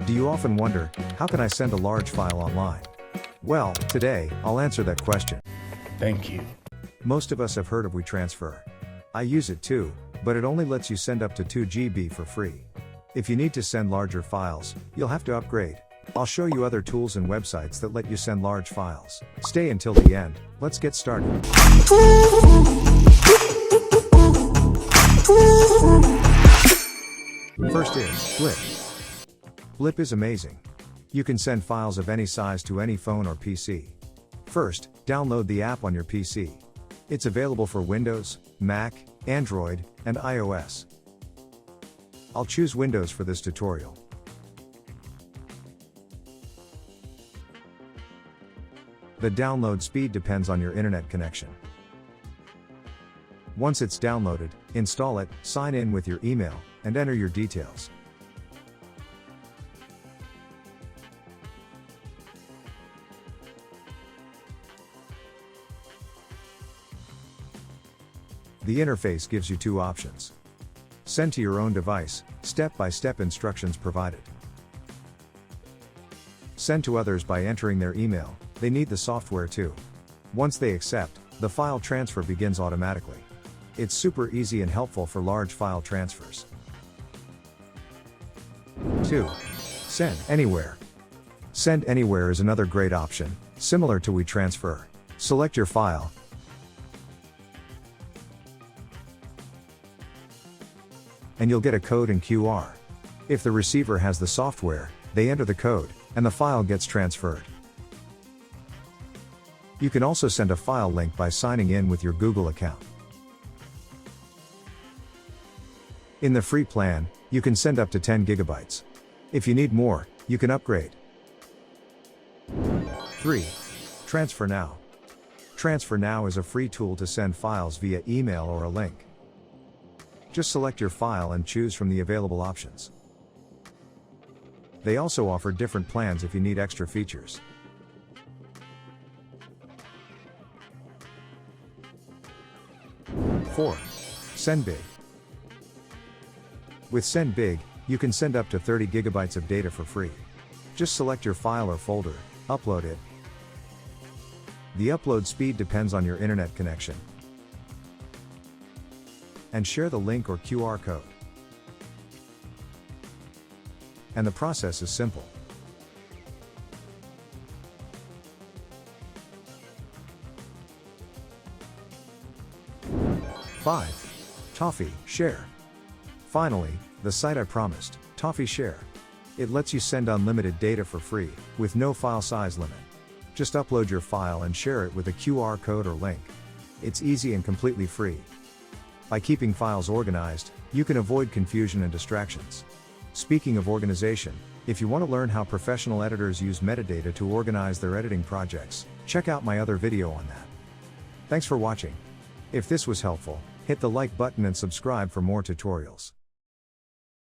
Do you often wonder, how can I send a large file online? Well, today, I'll answer that question. Thank you. Most of us have heard of WeTransfer. I use it too, but it only lets you send up to 2 GB for free. If you need to send larger files, you'll have to upgrade. I'll show you other tools and websites that let you send large files. Stay until the end, let's get started. First is Blip. Blip is amazing. You can send files of any size to any phone or PC. First, download the app on your PC. It's available for Windows, Mac, Android, and iOS. I'll choose Windows for this tutorial. The download speed depends on your internet connection. Once it's downloaded, install it, sign in with your email, and enter your details. The interface gives you two options. Send to your own device, step-by-step instructions provided. Send to others by entering their email, they need the software too. Once they accept, the file transfer begins automatically. It's super easy and helpful for large file transfers. 2. Send Anywhere. Send Anywhere is another great option, similar to WeTransfer. Select your file, and you'll get a code and QR. If the receiver has the software, they enter the code, and the file gets transferred. You can also send a file link by signing in with your Google account. In the free plan, you can send up to 10 GB. If you need more, you can upgrade. 3. Transfer Now. Transfer Now is a free tool to send files via email or a link. Just select your file and choose from the available options. They also offer different plans if you need extra features. 4. Send Big. With Send Big, you can send up to 30 GB of data for free. Just select your file or folder, upload it. The upload speed depends on your internet connection. And share the link or QR code. And the process is simple. 5. toffeeshare. Finally, the site I promised, toffeeshare. It lets you send unlimited data for free, with no file size limit. Just upload your file and share it with a QR code or link. It's easy and completely free. By keeping files organized, you can avoid confusion and distractions. Speaking of organization, if you want to learn how professional editors use metadata to organize their editing projects, check out my other video on that. Thanks for watching. If this was helpful, hit the like button and subscribe for more tutorials.